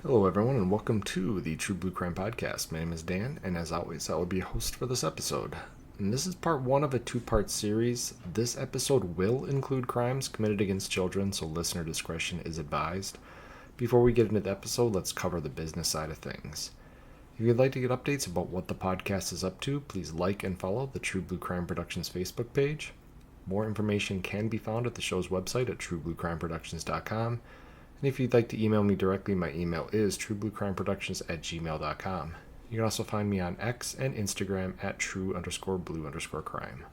Hello, everyone, and welcome to the True Blue Crime Podcast. My name is Dan, and as always, I will be a host for this episode. And this is part one of a two-part series. This episode will include crimes committed against children, so listener discretion is advised. Before we get into the episode, let's cover the business side of things. If you'd like to get updates about what the podcast is up to, please like and follow the True Blue Crime Productions Facebook page. More information can be found at the show's website at truebluecrimeproductions.com. And if you'd like to email me directly, my email is truebluecrimeproductions@gmail.com. You can also find me on X and Instagram at true_blue_crime.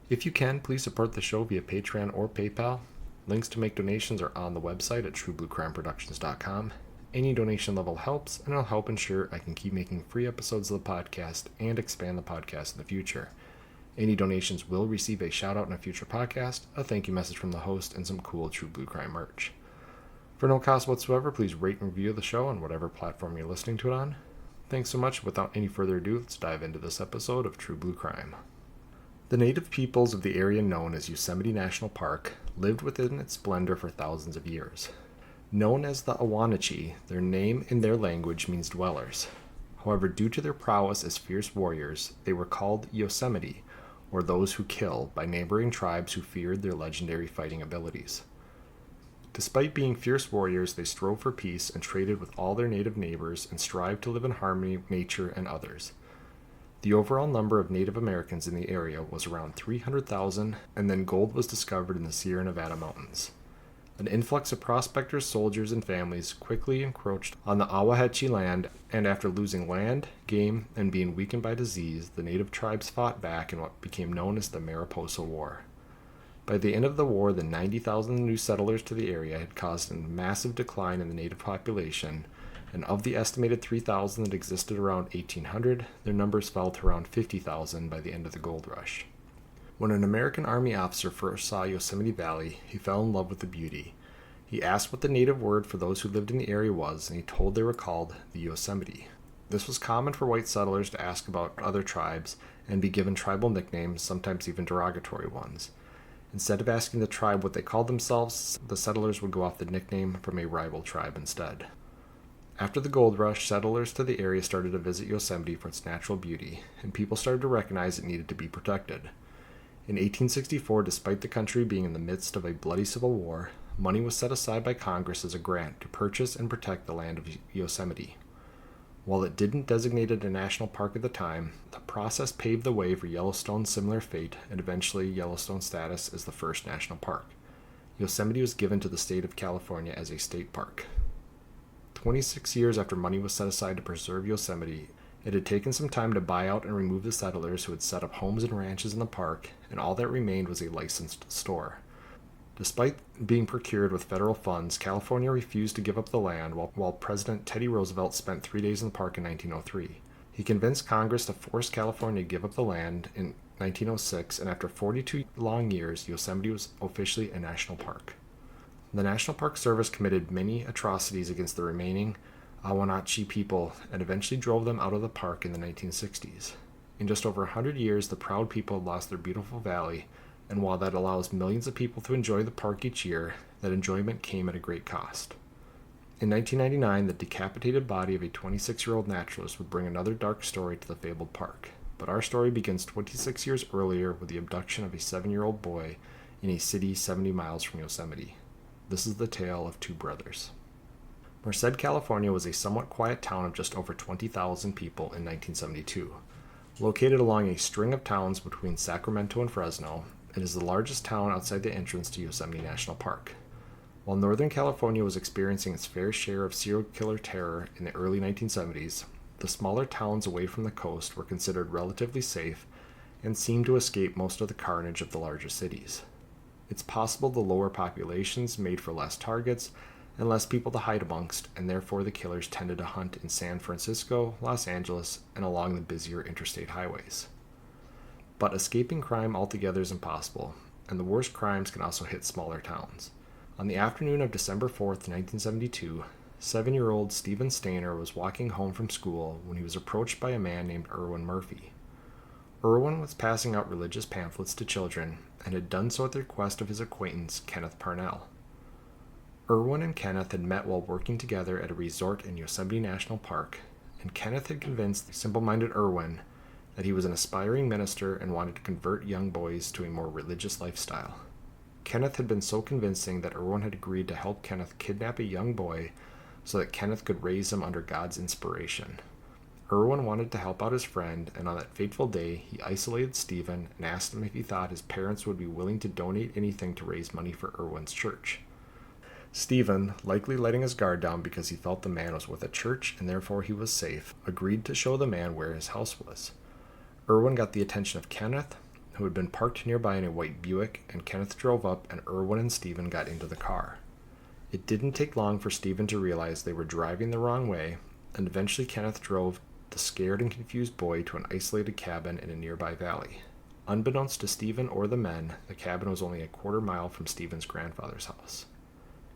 If you can, please support the show via Patreon or PayPal. Links to make donations are on the website at truebluecrimeproductions.com. Any donation level helps, and it'll help ensure I can keep making free episodes of the podcast and expand the podcast in the future. Any donations will receive a shout out in a future podcast, a thank you message from the host, and some cool True Blue Crime merch. For no cost whatsoever, please rate and review the show on whatever platform you're listening to it on. Thanks so much. Without any further ado, let's dive into this episode of True Blue Crime. The native peoples of the area known as Yosemite National Park lived within its splendor for thousands of years. Known as the Awanachee, their name in their language means dwellers. However, due to their prowess as fierce warriors, they were called Yosemite, or those who kill, by neighboring tribes who feared their legendary fighting abilities. Despite being fierce warriors, they strove for peace and traded with all their native neighbors and strived to live in harmony with nature and others. The overall number of Native Americans in the area was around 300,000, and then gold was discovered in the Sierra Nevada mountains. An influx of prospectors, soldiers, and families quickly encroached on the Awahatchee land, and after losing land, game, and being weakened by disease, the native tribes fought back in what became known as the Mariposa War. By the end of the war, the 90,000 new settlers to the area had caused a massive decline in the native population, and of the estimated 3,000 that existed around 1800, their numbers fell to around 50,000 by the end of the gold rush. When an American Army officer first saw Yosemite Valley, he fell in love with the beauty. He asked what the native word for those who lived in the area was, and he told they were called the Yosemite. This was common for white settlers to ask about other tribes and be given tribal nicknames, sometimes even derogatory ones. Instead of asking the tribe what they called themselves, the settlers would go off the nickname from a rival tribe instead. After the gold rush, settlers to the area started to visit Yosemite for its natural beauty, and people started to recognize it needed to be protected. In 1864, despite the country being in the midst of a bloody civil war, money was set aside by Congress as a grant to purchase and protect the land of Yosemite. While it didn't designate it a national park at the time, the process paved the way for Yellowstone's similar fate and eventually Yellowstone's status as the first national park. Yosemite was given to the state of California as a state park. 26 years after money was set aside to preserve Yosemite, it had taken some time to buy out and remove the settlers who had set up homes and ranches in the park, and all that remained was a licensed store. Despite being procured with federal funds, California refused to give up the land while President Teddy Roosevelt spent 3 days in the park in 1903. He convinced Congress to force California to give up the land in 1906, and after 42 long years, Yosemite was officially a national park. The National Park Service committed many atrocities against the remaining Awanachee people and eventually drove them out of the park in the 1960s. In just over 100 years, the proud people had lost their beautiful valley, and while that allows millions of people to enjoy the park each year, that enjoyment came at a great cost. In 1999, the decapitated body of a 26-year-old naturalist would bring another dark story to the fabled park. But our story begins 26 years earlier with the abduction of a 7-year-old boy in a city 70 miles from Yosemite. This is the tale of two brothers. Merced, California was a somewhat quiet town of just over 20,000 people in 1972. Located along a string of towns between Sacramento and Fresno, it is the largest town outside the entrance to Yosemite National Park. While Northern California was experiencing its fair share of serial killer terror in the early 1970s, the smaller towns away from the coast were considered relatively safe and seemed to escape most of the carnage of the larger cities. It's possible the lower populations made for less targets and less people to hide amongst, and therefore the killers tended to hunt in San Francisco, Los Angeles, and along the busier interstate highways. But escaping crime altogether is impossible, and the worst crimes can also hit smaller towns. On the afternoon of December 4th, 1972, 7-year-old Stephen Stainer was walking home from school when he was approached by a man named Erwin Murphy. Erwin was passing out religious pamphlets to children and had done so at the request of his acquaintance Kenneth Parnell. Erwin and Kenneth had met while working together at a resort in Yosemite National Park, and Kenneth had convinced the simple-minded Erwin that he was an aspiring minister and wanted to convert young boys to a more religious lifestyle. Kenneth had been so convincing that Erwin had agreed to help Kenneth kidnap a young boy so that Kenneth could raise him under God's inspiration. Erwin wanted to help out his friend, and on that fateful day, he isolated Stephen and asked him if he thought his parents would be willing to donate anything to raise money for Erwin's church. Stephen, likely letting his guard down because he felt the man was with a church and therefore he was safe, agreed to show the man where his house was. Erwin got the attention of Kenneth, who had been parked nearby in a white Buick, and Kenneth drove up and Erwin and Stephen got into the car. It didn't take long for Stephen to realize they were driving the wrong way, and eventually Kenneth drove the scared and confused boy to an isolated cabin in a nearby valley. Unbeknownst to Stephen or the men, the cabin was only a quarter-mile from Stephen's grandfather's house.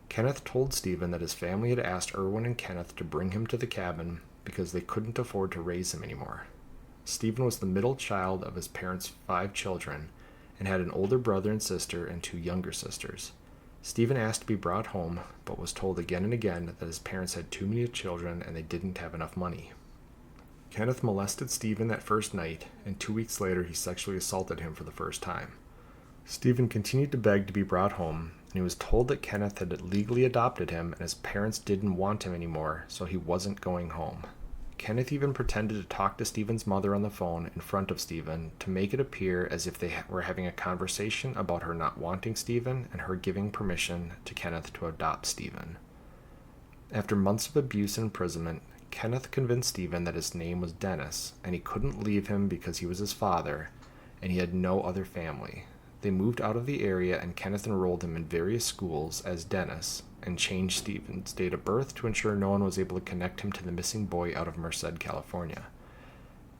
Kenneth told Stephen that his family had asked Erwin and Kenneth to bring him to the cabin because they couldn't afford to raise him anymore. Stephen was the middle child of his parents' 5 children and had an older brother and sister and 2 younger sisters. Stephen asked to be brought home, but was told again and again that his parents had too many children and they didn't have enough money. Kenneth molested Stephen that first night, and 2 weeks later he sexually assaulted him for the first time. Stephen continued to beg to be brought home, and he was told that Kenneth had legally adopted him and his parents didn't want him anymore, so he wasn't going home. Kenneth even pretended to talk to Stephen's mother on the phone in front of Stephen to make it appear as if they were having a conversation about her not wanting Stephen and her giving permission to Kenneth to adopt Stephen. After months of abuse and imprisonment, Kenneth convinced Stephen that his name was Dennis, and he couldn't leave him because he was his father, and he had no other family. They moved out of the area, and Kenneth enrolled him in various schools as Dennis, and changed Stephen's date of birth to ensure no one was able to connect him to the missing boy out of Merced, California.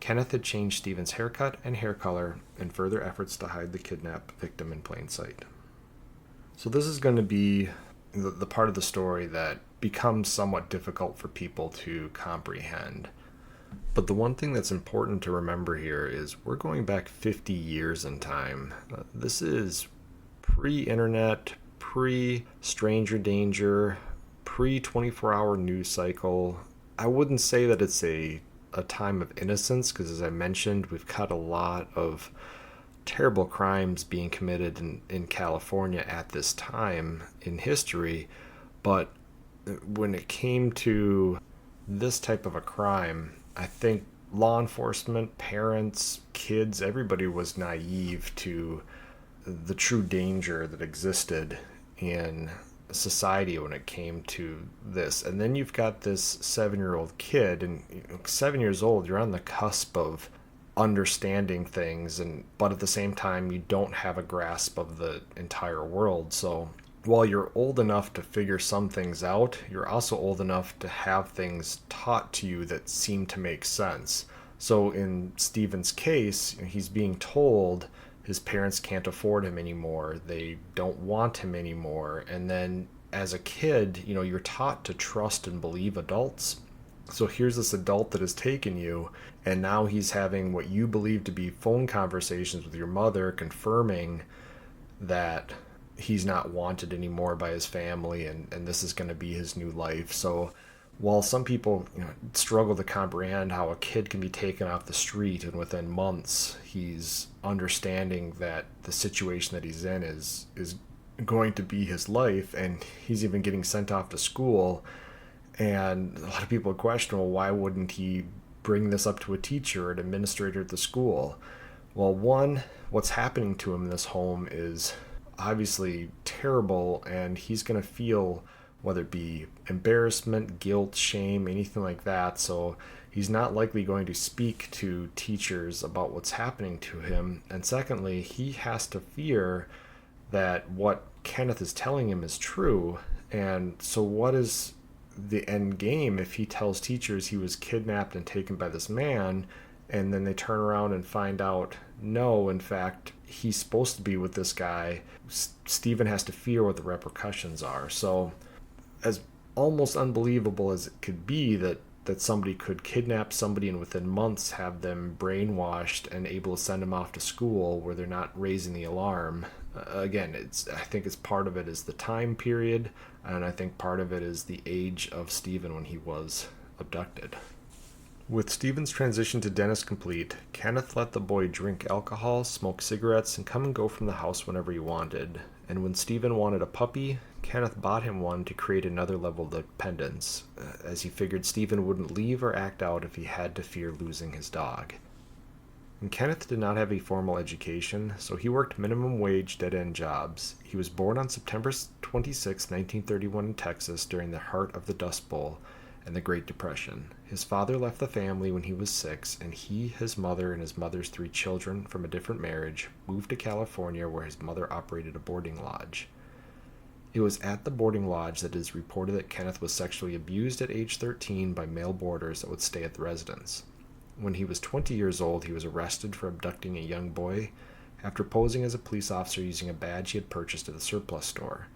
Kenneth had changed Stephen's haircut and hair color in further efforts to hide the kidnapped victim in plain sight. So this is going to be the part of the story that becomes somewhat difficult for people to comprehend. But the one thing that's important to remember here is we're going back 50 years in time. This is pre-internet, pre-stranger danger, pre-24-hour news cycle. I wouldn't say that it's a time of innocence, because as I mentioned, we've got a lot of terrible crimes being committed in California at this time in history. But when it came to this type of a crime, I think law enforcement, parents, kids, everybody was naive to the true danger that existed in society when it came to this. And then you've got this 7-year-old kid, and 7 years old, you're on the cusp of understanding things, but at the same time you don't have a grasp of the entire world. So while you're old enough to figure some things out, you're also old enough to have things taught to you that seem to make sense. So in Stephen's case, he's being told his parents can't afford him anymore, they don't want him anymore, and then as a kid, you're taught to trust and believe adults. So here's this adult that has taken you, and now he's having what you believe to be phone conversations with your mother confirming that he's not wanted anymore by his family, and this is going to be his new life. So while some people struggle to comprehend how a kid can be taken off the street and within months he's understanding that the situation that he's in is going to be his life, and he's even getting sent off to school, and a lot of people question, well, why wouldn't he bring this up to a teacher or an administrator at the school? Well, one, what's happening to him in this home is obviously terrible, and he's going to feel whether it be embarrassment, guilt, shame, anything like that. So he's not likely going to speak to teachers about what's happening to him. And secondly, he has to fear that what Kenneth is telling him is true. And so what is the end game if he tells teachers he was kidnapped and taken by this man, and then they turn around and find out, no, in fact, he's supposed to be with this guy? Stephen has to fear what the repercussions are. So as almost unbelievable as it could be that that somebody could kidnap somebody and within months have them brainwashed and able to send them off to school where they're not raising the alarm. Again, I think it's part of it is the time period, and I think part of it is the age of Stephen when he was abducted. With Stephen's transition to Dennis complete, Kenneth let the boy drink alcohol, smoke cigarettes, and come and go from the house whenever he wanted. And when Stephen wanted a puppy, Kenneth bought him one to create another level of dependence, as he figured Stephen wouldn't leave or act out if he had to fear losing his dog. And Kenneth did not have a formal education, so he worked minimum wage dead-end jobs. He was born on September 26, 1931 in Texas during the heart of the Dust Bowl and the Great Depression. His father left the family when he was 6, and he, his mother, and his mother's 3 children from a different marriage moved to California where his mother operated a boarding lodge. It was at the boarding lodge that it is reported that Kenneth was sexually abused at age 13 by male boarders that would stay at the residence. When he was 20 years old, he was arrested for abducting a young boy after posing as a police officer using a badge he had purchased at the surplus store.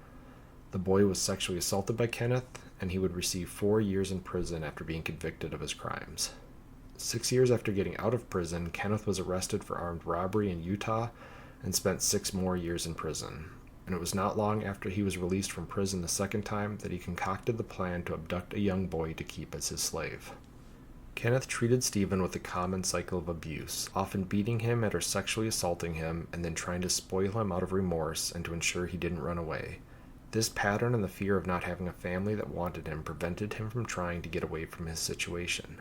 The boy was sexually assaulted by Kenneth, and he would receive 4 years in prison after being convicted of his crimes. 6 years after getting out of prison, Kenneth was arrested for armed robbery in Utah and spent 6 more years in prison. And it was not long after he was released from prison the second time that he concocted the plan to abduct a young boy to keep as his slave. Kenneth treated Stephen with a common cycle of abuse, often beating him and or sexually assaulting him, and then trying to spoil him out of remorse and to ensure he didn't run away. This pattern and the fear of not having a family that wanted him prevented him from trying to get away from his situation.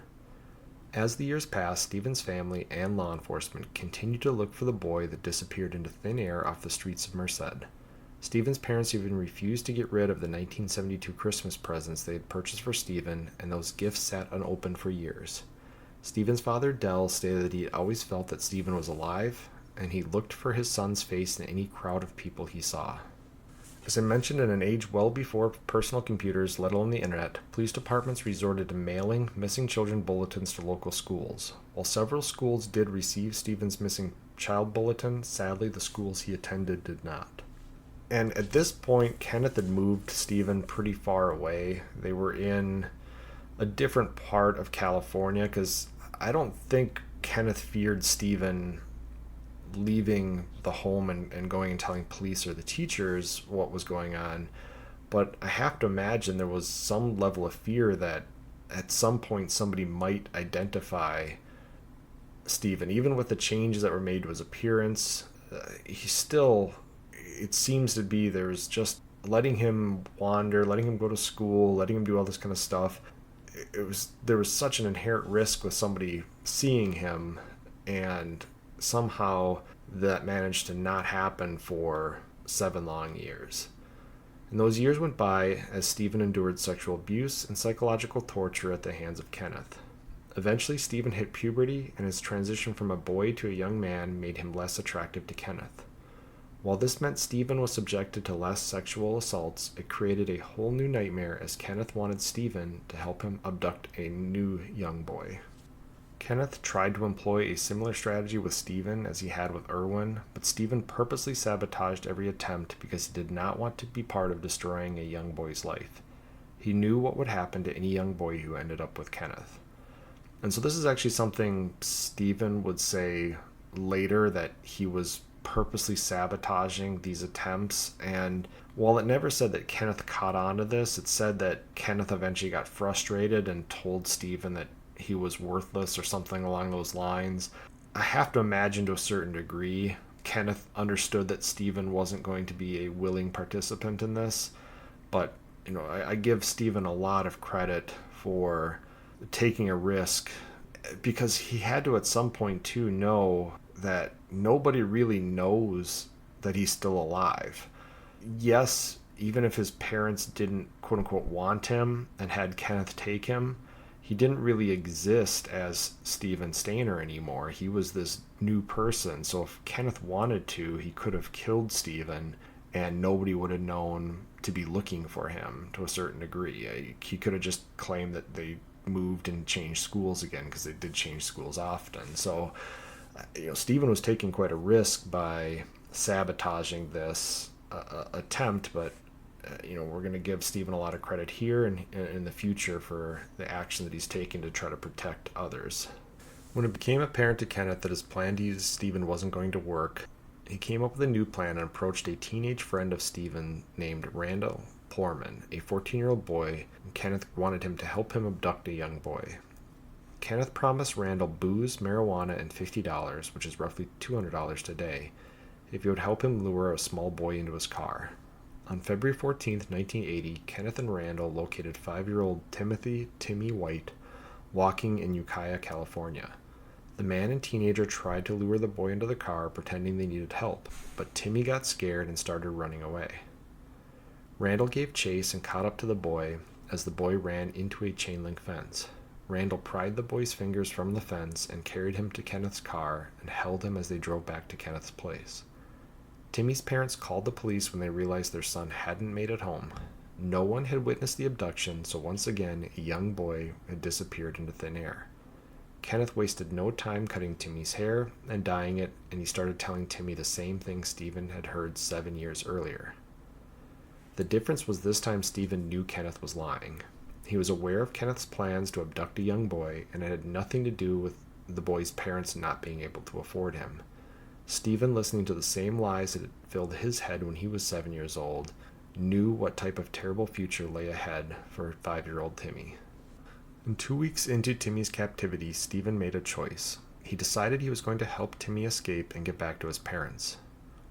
As the years passed, Stephen's family and law enforcement continued to look for the boy that disappeared into thin air off the streets of Merced. Stephen's parents even refused to get rid of the 1972 Christmas presents they had purchased for Stephen, and those gifts sat unopened for years. Stephen's father, Dell, stated that he had always felt that Stephen was alive, and he looked for his son's face in any crowd of people he saw. As I mentioned, in an age well before personal computers, let alone the internet, police departments resorted to mailing missing children bulletins to local schools. While several schools did receive Stephen's missing child bulletin, sadly the schools he attended did not. And at this point, Kenneth had moved Stephen pretty far away. They were in a different part of California, because I don't think Kenneth feared Stephen leaving the home and going and telling police or the teachers what was going on. But I have to imagine there was some level of fear that at some point somebody might identify Stephen. Even with the changes that were made to his appearance, he still, it seems to be there's just letting him wander, letting him go to school, letting him do all this kind of stuff. There was such an inherent risk with somebody seeing him, and somehow that managed to not happen for 7 long years. And those years went by as Stephen endured sexual abuse and psychological torture at the hands of Kenneth. Eventually, Stephen hit puberty, and his transition from a boy to a young man made him less attractive to Kenneth. While this meant Stephen was subjected to less sexual assaults, it created a whole new nightmare as Kenneth wanted Stephen to help him abduct a new young boy. Kenneth tried to employ a similar strategy with Stephen as he had with Irwin, but Stephen purposely sabotaged every attempt because he did not want to be part of destroying a young boy's life. He knew what would happen to any young boy who ended up with Kenneth. And so this is actually something Stephen would say later, that he was purposely sabotaging these attempts. And while it never said that Kenneth caught on to this, it said that Kenneth eventually got frustrated and told Stephen that he was worthless or something along those lines. I have to imagine to a certain degree Kenneth understood that Stephen wasn't going to be a willing participant in this, but I give Stephen a lot of credit for taking a risk, because he had to at some point too know that nobody really knows that he's still alive. Yes, even if his parents didn't quote unquote want him and had Kenneth take him, he didn't really exist as Stephen Stainer anymore. He was this new person. So if Kenneth wanted to, he could have killed Stephen and nobody would have known to be looking for him to a certain degree. He could have just claimed that they moved and changed schools again, because they did change schools often. So, Stephen was taking quite a risk by sabotaging this attempt, but we're going to give Stephen a lot of credit here and in the future for the action that he's taken to try to protect others. When it became apparent to Kenneth that his plan to use Stephen wasn't going to work, he came up with a new plan and approached a teenage friend of Stephen named Randall Poorman, a 14-year-old boy, and Kenneth wanted him to help him abduct a young boy. Kenneth promised Randall booze, marijuana, and $50, which is roughly $200 today, if he would help him lure a small boy into his car. On February 14, 1980, Kenneth and Randall located 5-year-old Timmy White walking in Ukiah, California. The man and teenager tried to lure the boy into the car, pretending they needed help, but Timmy got scared and started running away. Randall gave chase and caught up to the boy as the boy ran into a chain-link fence. Randall pried the boy's fingers from the fence and carried him to Kenneth's car and held him as they drove back to Kenneth's place. Timmy's parents called the police when they realized their son hadn't made it home. No one had witnessed the abduction, so once again, a young boy had disappeared into thin air. Kenneth wasted no time cutting Timmy's hair and dyeing it, and he started telling Timmy the same thing Stephen had heard 7 years earlier. The difference was this time Stephen knew Kenneth was lying. He was aware of Kenneth's plans to abduct a young boy, and it had nothing to do with the boy's parents not being able to afford him. Stephen, listening to the same lies that had filled his head when he was 7 years old, knew what type of terrible future lay ahead for 5-year-old Timmy. And 2 weeks into Timmy's captivity, Stephen made a choice. He decided he was going to help Timmy escape and get back to his parents.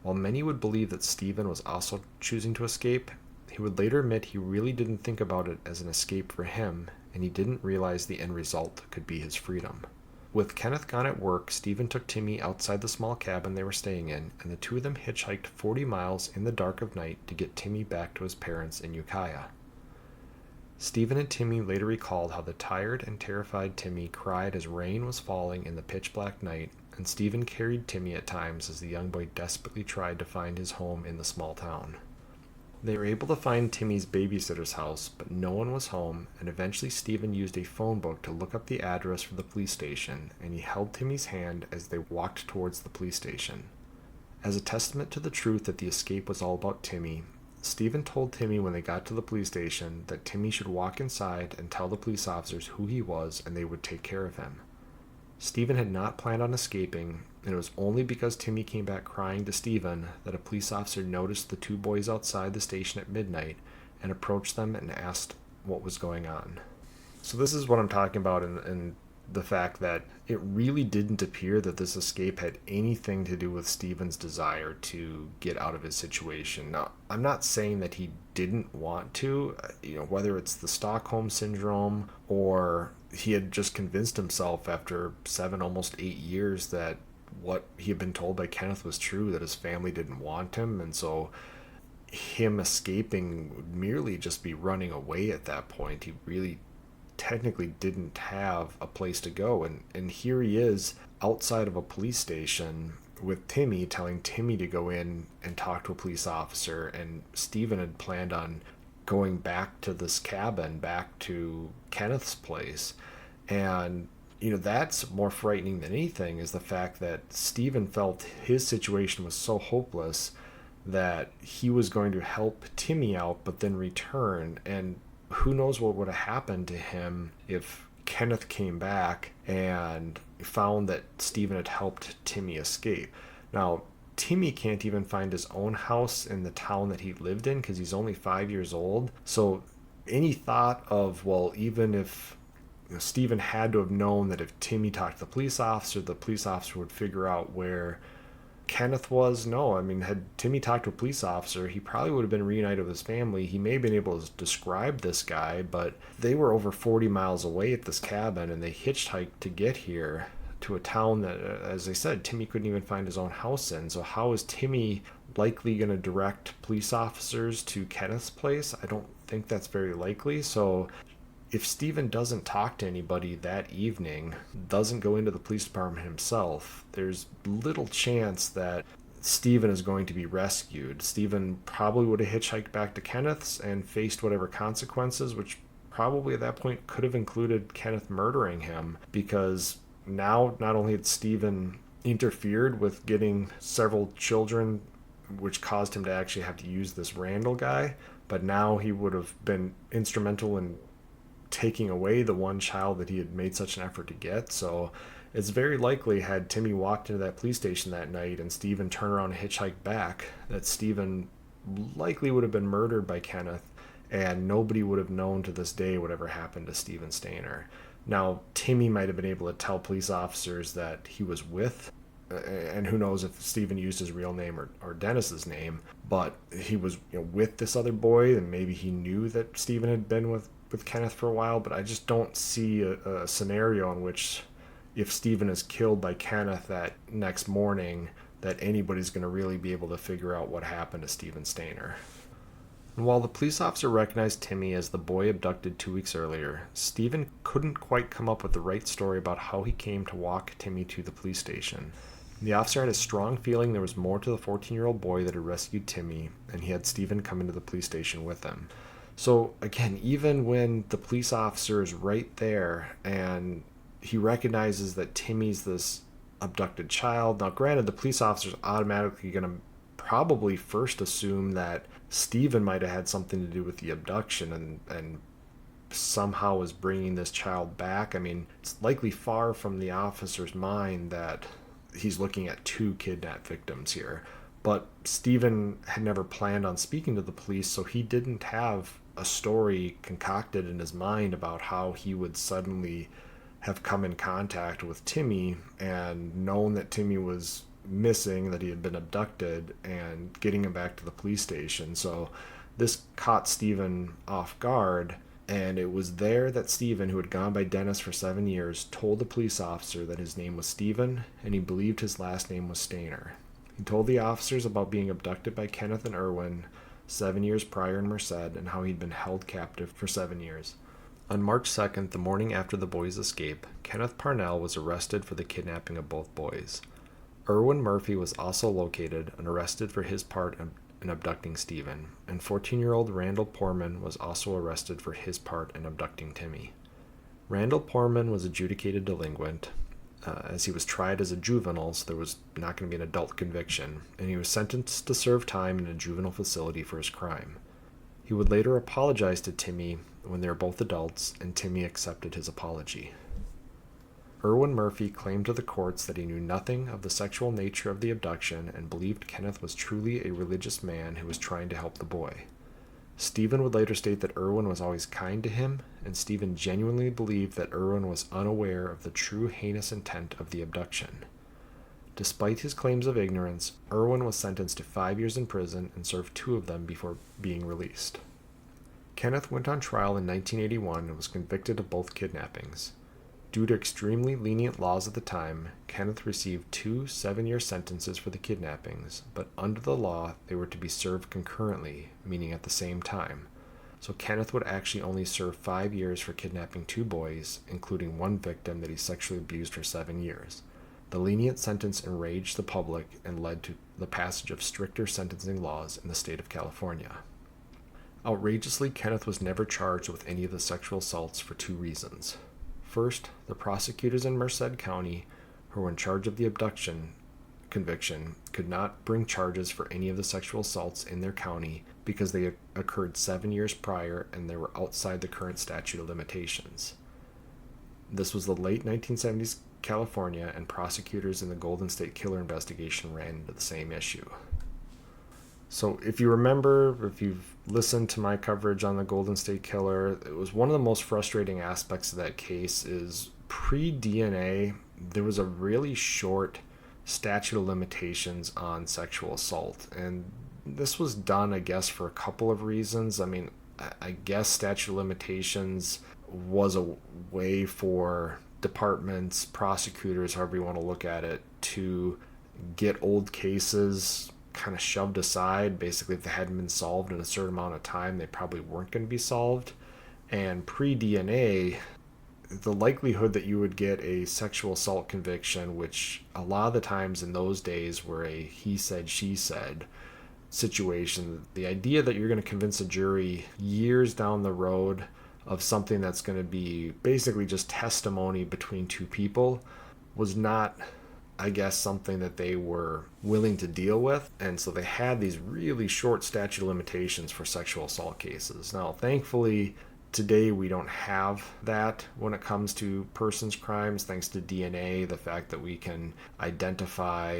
While many would believe that Stephen was also choosing to escape, he would later admit he really didn't think about it as an escape for him, and he didn't realize the end result could be his freedom. With Kenneth gone at work, Stephen took Timmy outside the small cabin they were staying in, and the two of them hitchhiked 40 miles in the dark of night to get Timmy back to his parents in Ukiah. Stephen and Timmy later recalled how the tired and terrified Timmy cried as rain was falling in the pitch-black night, and Stephen carried Timmy at times as the young boy desperately tried to find his home in the small town. They were able to find Timmy's babysitter's house, but no one was home, and eventually Stephen used a phone book to look up the address for the police station, and he held Timmy's hand as they walked towards the police station. As a testament to the truth that the escape was all about Timmy, Stephen told Timmy when they got to the police station that Timmy should walk inside and tell the police officers who he was and they would take care of him. Stephen had not planned on escaping, and it was only because Timmy came back crying to Stephen that a police officer noticed the two boys outside the station at midnight and approached them and asked what was going on. So this is what I'm talking about in the fact that it really didn't appear that this escape had anything to do with Stephen's desire to get out of his situation. Now, I'm not saying that he didn't want to, whether it's the Stockholm Syndrome or he had just convinced himself after 7, almost 8 years that what he had been told by Kenneth was true, that his family didn't want him, and so him escaping would merely just be running away at that point. He really technically didn't have a place to go, and here he is outside of a police station with Timmy, telling Timmy to go in and talk to a police officer, and Stephen had planned on going back to this cabin, back to Kenneth's place. And that's more frightening than anything, is the fact that Stephen felt his situation was so hopeless that he was going to help Timmy out but then return, and who knows what would have happened to him if Kenneth came back and found that Stephen had helped Timmy escape. Now, Timmy can't even find his own house in the town that he lived in because he's only 5 years old. So any thought of, well, even if Stephen had to have known that if Timmy talked to the police officer would figure out where Kenneth was. No, I mean, had Timmy talked to a police officer, he probably would have been reunited with his family. He may have been able to describe this guy, but they were over 40 miles away at this cabin, and they hitchhiked to get here to a town that, as I said, Timmy couldn't even find his own house in. So how is Timmy likely going to direct police officers to Kenneth's place? I don't think that's very likely. So if Stephen doesn't talk to anybody that evening, doesn't go into the police department himself, there's little chance that Stephen is going to be rescued. Stephen probably would have hitchhiked back to Kenneth's and faced whatever consequences, which probably at that point could have included Kenneth murdering him, because now not only had Stephen interfered with getting several children which caused him to actually have to use this Randall guy. But now he would have been instrumental in taking away the one child that he had made such an effort to get. So it's very likely, had Timmy walked into that police station that night and Stephen turned around and hitchhiked back, that Stephen likely would have been murdered by Kenneth, and nobody would have known to this day whatever happened to Stephen Stainer. Now, Timmy might have been able to tell police officers that he was with, and who knows if Stephen used his real name or Dennis's name, but he was, with this other boy, and maybe he knew that Stephen had been with Kenneth for a while. But I just don't see a scenario in which, if Stephen is killed by Kenneth that next morning, that anybody's going to really be able to figure out what happened to Stephen Stainer. And while the police officer recognized Timmy as the boy abducted 2 weeks earlier, Stephen couldn't quite come up with the right story about how he came to walk Timmy to the police station. The officer had a strong feeling there was more to the 14-year-old boy that had rescued Timmy, and he had Stephen come into the police station with him. So again, even when the police officer is right there and he recognizes that Timmy's this abducted child, now granted, the police officer's automatically going to probably first assume that Stephen might have had something to do with the abduction and somehow is bringing this child back. I mean, it's likely far from the officer's mind that he's looking at 2 kidnapped victims here. But Stephen had never planned on speaking to the police, so he didn't have a story concocted in his mind about how he would suddenly have come in contact with Timmy and known that Timmy was missing, that he had been abducted, and getting him back to the police station. So this caught Stephen off guard, and it was there that Stephen, who had gone by Dennis for 7 years, told the police officer that his name was Stephen and he believed his last name was Stainer. He told the officers about being abducted by Kenneth and Irwin 7 years prior in Merced, and how he'd been held captive for 7 years. On March 2nd, the morning after the boys' escape, Kenneth Parnell was arrested for the kidnapping of both boys. Irwin Murphy was also located and arrested for his part in abducting Stephen, and 14-year-old Randall Poorman was also arrested for his part in abducting Timmy. Randall Poorman was adjudicated delinquent, as he was tried as a juvenile, so there was not going to be an adult conviction, and he was sentenced to serve time in a juvenile facility for his crime. He would later apologize to Timmy when they were both adults, and Timmy accepted his apology. Irwin Murphy claimed to the courts that he knew nothing of the sexual nature of the abduction and believed Kenneth was truly a religious man who was trying to help the boy. Stephen would later state that Irwin was always kind to him, and Stephen genuinely believed that Irwin was unaware of the true heinous intent of the abduction. Despite his claims of ignorance, Irwin was sentenced to 5 years in prison and served 2 of them before being released. Kenneth went on trial in 1981 and was convicted of both kidnappings. Due to extremely lenient laws at the time, Kenneth received 2 7-year sentences for the kidnappings, but under the law, they were to be served concurrently, meaning at the same time. So Kenneth would actually only serve 5 years for kidnapping 2 boys, including 1 victim that he sexually abused for 7 years. The lenient sentence enraged the public and led to the passage of stricter sentencing laws in the state of California. Outrageously, Kenneth was never charged with any of the sexual assaults for 2 reasons. First, the prosecutors in Merced County, who were in charge of the abduction conviction, could not bring charges for any of the sexual assaults in their county because they occurred 7 years prior and they were outside the current statute of limitations. This was the late 1970s California, and prosecutors in the Golden State Killer investigation ran into the same issue. So if you remember, if you've listened to my coverage on the Golden State Killer, it was one of the most frustrating aspects of that case is pre-DNA, there was a really short statute of limitations on sexual assault. And this was done, I guess, for a couple of reasons. I mean, I guess statute of limitations was a way for departments, prosecutors, however you want to look at it, to get old cases kind of shoved aside. Basically, if they hadn't been solved in a certain amount of time, they probably weren't going to be solved. And pre-DNA, the likelihood that you would get a sexual assault conviction, which a lot of the times in those days were a he said, she said situation, the idea that you're going to convince a jury years down the road of something that's going to be basically just testimony between 2 people was not I guess, something that they were willing to deal with. And so they had these really short statute of limitations for sexual assault cases. Now, thankfully, today we don't have that when it comes to persons crimes, thanks to DNA, the fact that we can identify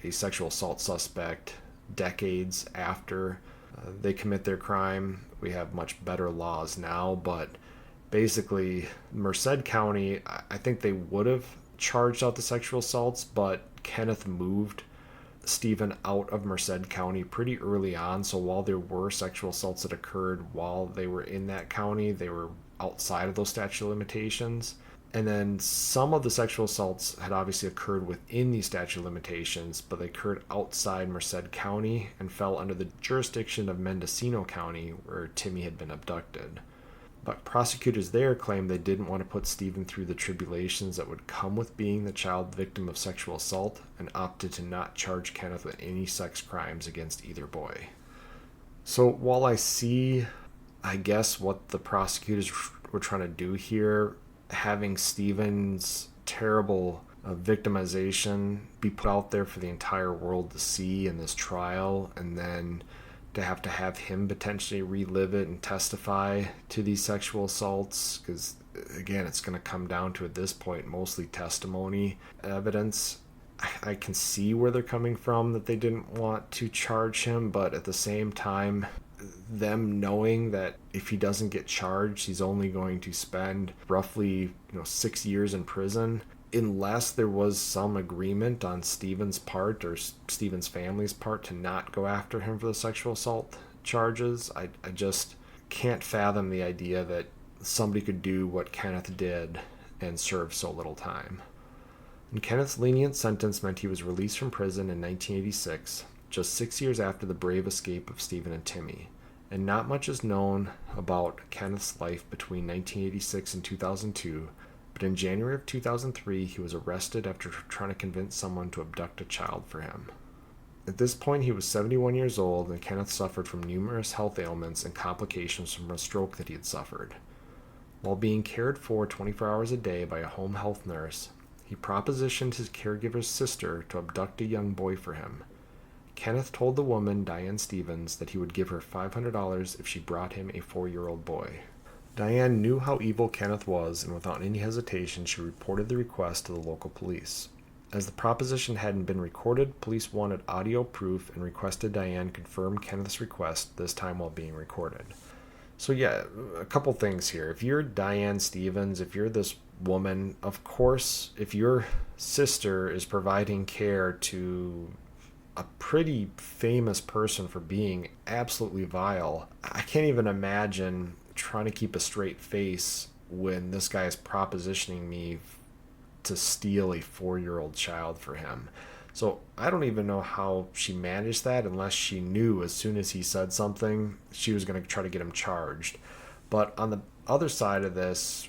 a sexual assault suspect decades after they commit their crime. We have much better laws now, but basically, Merced County, I think they would have charged out the sexual assaults, but Kenneth moved Stephen out of Merced County pretty early on. So while there were sexual assaults that occurred while they were in that county, they were outside of those statute of limitations. And then some of the sexual assaults had obviously occurred within these statute of limitations, but they occurred outside Merced County and fell under the jurisdiction of Mendocino County, where Timmy had been abducted. But prosecutors there claimed they didn't want to put Stephen through the tribulations that would come with being the child victim of sexual assault and opted to not charge Kenneth with any sex crimes against either boy. So while I see, I guess, what the prosecutors were trying to do here, having Stephen's terrible victimization be put out there for the entire world to see in this trial, and then to have him potentially relive it and testify to these sexual assaults, because again, it's going to come down to, at this point, mostly testimony evidence. I can see where they're coming from, that they didn't want to charge him, but at the same time, them knowing that if he doesn't get charged, he's only going to spend roughly 6 years in prison, unless there was some agreement on Stephen's part or Stephen's family's part to not go after him for the sexual assault charges. I just can't fathom the idea that somebody could do what Kenneth did and serve so little time. And Kenneth's lenient sentence meant he was released from prison in 1986, just 6 years after the brave escape of Stephen and Timmy. And not much is known about Kenneth's life between 1986 and 2002, but in January of 2003, he was arrested after trying to convince someone to abduct a child for him. At this point, he was 71 years old, and Kenneth suffered from numerous health ailments and complications from a stroke that he had suffered. While being cared for 24 hours a day by a home health nurse, he propositioned his caregiver's sister to abduct a young boy for him. Kenneth told the woman, Diane Stevens, that he would give her $500 if she brought him a 4-year-old boy. Diane knew how evil Kenneth was, and without any hesitation, she reported the request to the local police. As the proposition hadn't been recorded, police wanted audio proof and requested Diane confirm Kenneth's request, this time while being recorded. So yeah, a couple things here. If you're Diane Stevens, if you're this woman, of course, if your sister is providing care to a pretty famous person for being absolutely vile, I can't even imagine trying to keep a straight face when this guy is propositioning me to steal a 4-year-old child for him. So I don't even know how she managed that, unless she knew as soon as he said something, she was going to try to get him charged. But on the other side of this,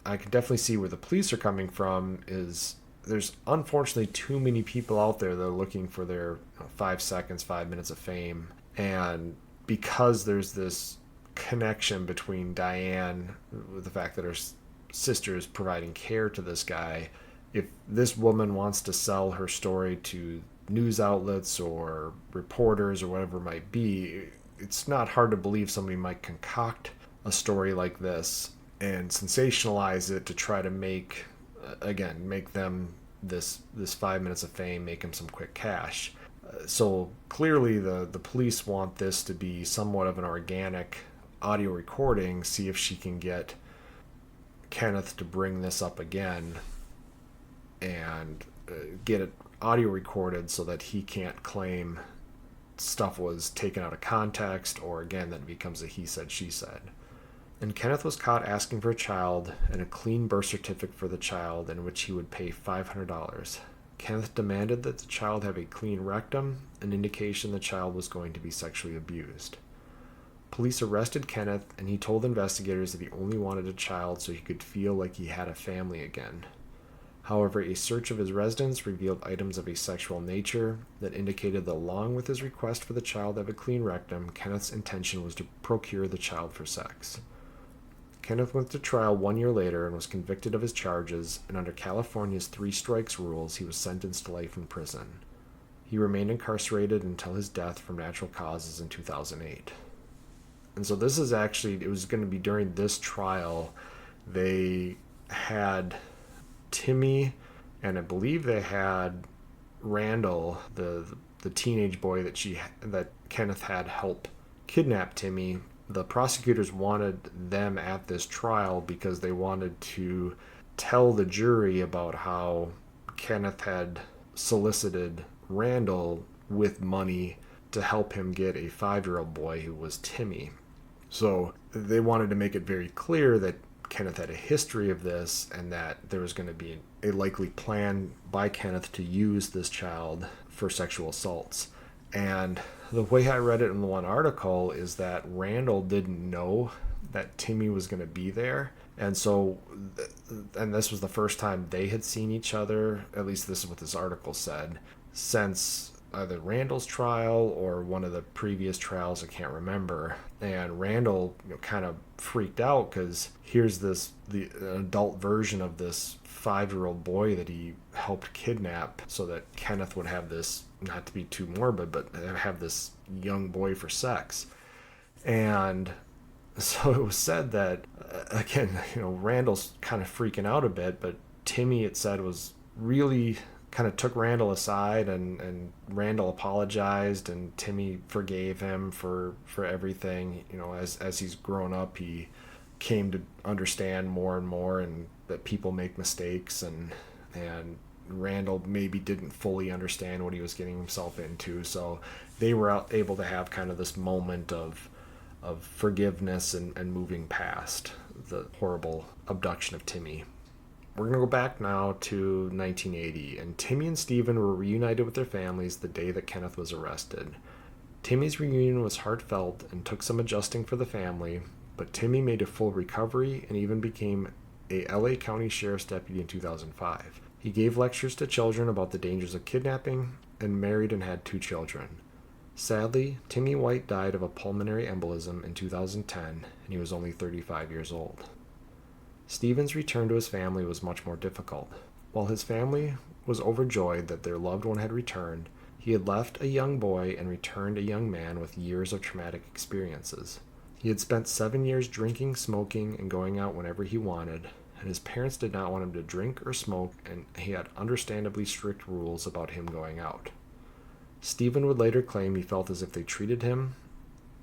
I can definitely see where the police are coming from, is there's unfortunately too many people out there that are looking for their 5 seconds, 5 minutes of fame. And because there's this connection between Diane, with the fact that her sister is providing care to this guy, if this woman wants to sell her story to news outlets or reporters or whatever it might be, it's not hard to believe somebody might concoct a story like this and sensationalize it to try to make them this 5 minutes of fame, make him some quick cash. So clearly the police want this to be somewhat of an organic audio recording, see if she can get Kenneth to bring this up again and get it audio recorded so that he can't claim stuff was taken out of context, or again that it becomes a he said she said. And Kenneth was caught asking for a child and a clean birth certificate for the child, in which he would pay $500. Kenneth demanded that the child have a clean rectum, an indication the child was going to be sexually abused. Police arrested Kenneth, and he told investigators that he only wanted a child so he could feel like he had a family again. However, a search of his residence revealed items of a sexual nature that indicated that along with his request for the child to have a clean rectum, Kenneth's intention was to procure the child for sex. Kenneth went to trial 1 year later and was convicted of his charges, and under California's 3 strikes rules, he was sentenced to life in prison. He remained incarcerated until his death from natural causes in 2008. And so this is actually, it was going to be during this trial, they had Timmy, and I believe they had Randall, the teenage boy that Kenneth had help kidnap Timmy. The prosecutors wanted them at this trial because they wanted to tell the jury about how Kenneth had solicited Randall with money to help him get a 5-year-old boy who was Timmy. So they wanted to make it very clear that Kenneth had a history of this and that there was going to be a likely plan by Kenneth to use this child for sexual assaults. And the way I read it in the one article is that Randall didn't know that Timmy was going to be there. And so, and this was the first time they had seen each other, at least this is what this article said, since either Randall's trial or one of the previous trials, I can't remember. And Randall kind of freaked out because here's the adult version of this 5-year-old boy that he helped kidnap so that Kenneth would have this, not to be too morbid, but have this young boy for sex. And so it was said that, again, Randall's kind of freaking out a bit, but Timmy, it said, was really kind of took Randall aside, and Randall apologized, and Timmy forgave him for everything. As he's grown up, he came to understand more and more, and that people make mistakes, and Randall maybe didn't fully understand what he was getting himself into. So they were able to have kind of this moment of forgiveness and moving past the horrible abduction of Timmy. We're going to go back now to 1980, and Timmy and Stephen were reunited with their families the day that Kenneth was arrested. Timmy's reunion was heartfelt and took some adjusting for the family, but Timmy made a full recovery and even became a LA County Sheriff's deputy in 2005. He gave lectures to children about the dangers of kidnapping and married and had 2 children. Sadly, Timmy White died of a pulmonary embolism in 2010, and he was only 35 years old. Stephen's return to his family was much more difficult. While his family was overjoyed that their loved one had returned, he had left a young boy and returned a young man with years of traumatic experiences. He had spent 7 years drinking, smoking, and going out whenever he wanted, and his parents did not want him to drink or smoke, and he had understandably strict rules about him going out. Stephen would later claim he felt as if they treated him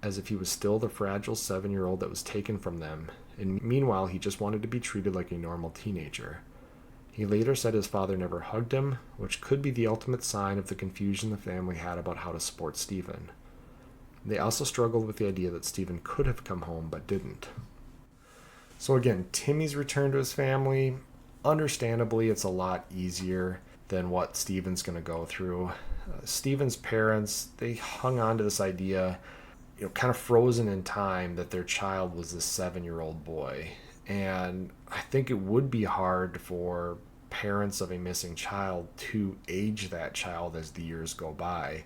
as if he was still the fragile 7-year-old that was taken from them, and meanwhile he just wanted to be treated like a normal teenager. He later said his father never hugged him, which could be the ultimate sign of the confusion the family had about how to support Stephen. They also struggled with the idea that Stephen could have come home but didn't. So again, Timmy's return to his family, understandably it's a lot easier than what Stephen's going to go through. Stephen's parents, they hung on to this idea, kind of frozen in time, that their child was this 7-year-old boy. And I think it would be hard for parents of a missing child to age that child as the years go by.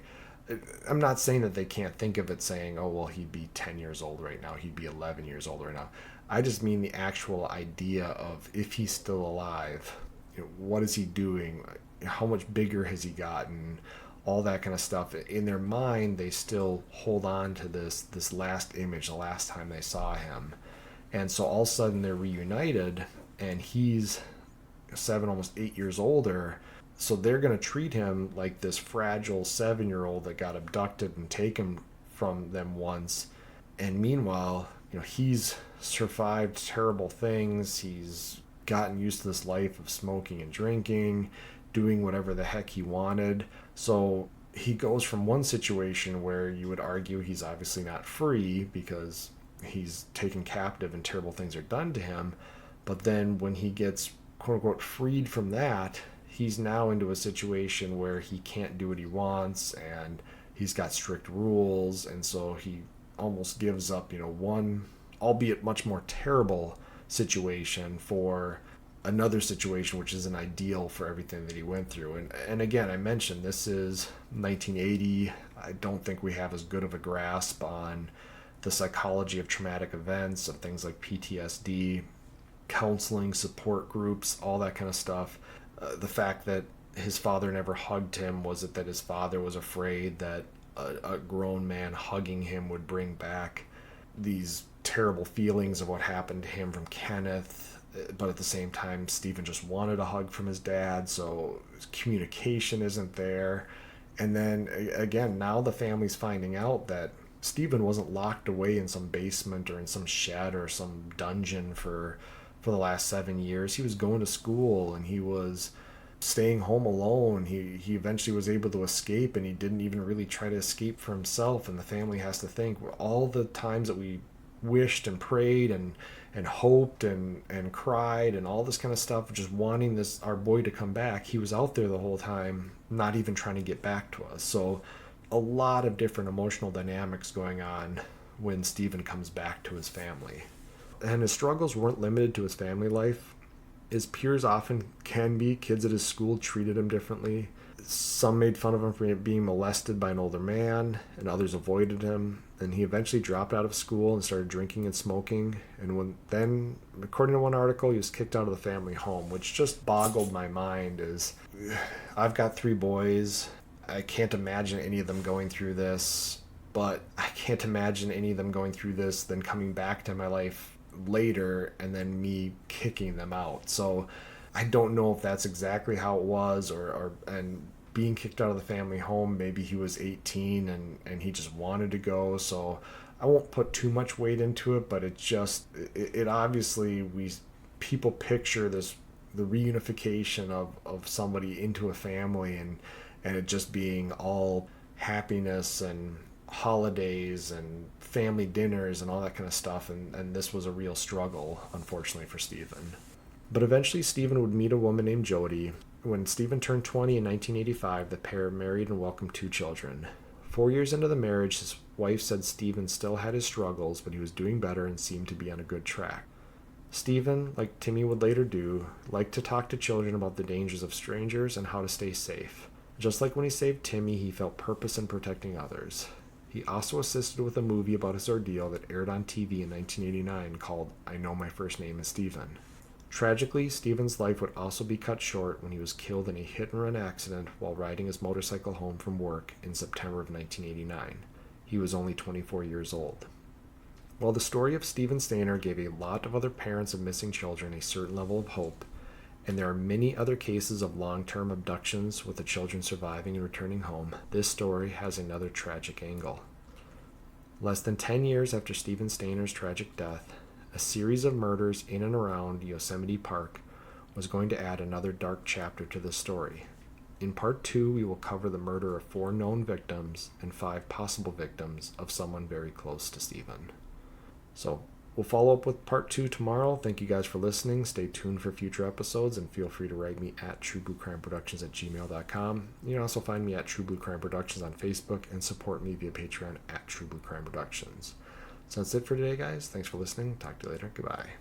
I'm not saying that they can't think of it saying, oh, well, he'd be 10 years old right now, he'd be 11 years old right now. I just mean the actual idea of, if he's still alive, what is he doing? How much bigger has he gotten? All that kind of stuff. In their mind, they still hold on to this last image, the last time they saw him. And so all of a sudden they're reunited, and he's 7, almost 8 years older. So they're going to treat him like this fragile 7-year-old that got abducted and taken from them once. And meanwhile, he's survived terrible things. He's gotten used to this life of smoking and drinking, doing whatever the heck he wanted. So he goes from one situation where you would argue he's obviously not free because he's taken captive and terrible things are done to him. But then when he gets, quote unquote, freed from that, he's now into a situation where he can't do what he wants, and he's got strict rules. And so he almost gives up, one, albeit much more terrible situation for another situation which isn't ideal for everything that he went through. And again, I mentioned this is 1980. I don't think we have as good of a grasp on the psychology of traumatic events, of things like PTSD, counseling, support groups, all that kind of stuff. The fact that his father never hugged him, was it that his father was afraid that a grown man hugging him would bring back these terrible feelings of what happened to him from Kenneth, but at the same time Stephen just wanted a hug from his dad, so communication isn't there. And then again, now the family's finding out that Stephen wasn't locked away in some basement or in some shed or some dungeon for the last 7 years. He was going to school, and he was staying home alone. He eventually was able to escape, and he didn't even really try to escape for himself. And the family has to think, all the times that we wished and prayed and hoped and cried and all this kind of stuff, just wanting our boy to come back, he was out there the whole time, not even trying to get back to us. So a lot of different emotional dynamics going on when Stephen comes back to his family. And his struggles weren't limited to his family life. His peers often can be. Kids at his school treated him differently. Some made fun of him for being molested by an older man, and others avoided him. And he eventually dropped out of school and started drinking and smoking. And then, according to one article, he was kicked out of the family home, which just boggled my mind. I've got 3 boys. I can't imagine any of them going through this, but I can't imagine any of them going through this, then coming back to my life later and then me kicking them out. So I don't know if that's exactly how it was, and being kicked out of the family home, maybe he was 18 and he just wanted to go. So I won't put too much weight into it, but it obviously, people picture the reunification of somebody into a family, and it just being all happiness and holidays and family dinners and all that kind of stuff, and this was a real struggle, unfortunately, for Stephen. But eventually Stephen would meet a woman named Jody. When Stephen turned 20 in 1985, the pair married and welcomed 2 children. 4 years into the marriage, his wife said Stephen still had his struggles, but he was doing better and seemed to be on a good track. Stephen, like Timmy would later do, liked to talk to children about the dangers of strangers and how to stay safe. Just like when he saved Timmy, he felt purpose in protecting others. He also assisted with a movie about his ordeal that aired on TV in 1989 called I Know My First Name is Stephen. Tragically, Stephen's life would also be cut short when he was killed in a hit-and-run accident while riding his motorcycle home from work in September of 1989. He was only 24 years old. While the story of Stephen Stainer gave a lot of other parents of missing children a certain level of hope, and there are many other cases of long-term abductions with the children surviving and returning home, this story has another tragic angle. Less than 10 years after Stephen Stainer's tragic death, a series of murders in and around Yosemite Park was going to add another dark chapter to the story. In part 2, we will cover the murder of 4 known victims and 5 possible victims of someone very close to Stephen. So, we'll follow up with part 2 tomorrow. Thank you guys for listening. Stay tuned for future episodes, and feel free to write me at truebluecrimeproductions@gmail.com. You can also find me at True Blue Crime Productions on Facebook, and support me via Patreon at True Blue Crime Productions. So that's it for today, guys. Thanks for listening. Talk to you later. Goodbye.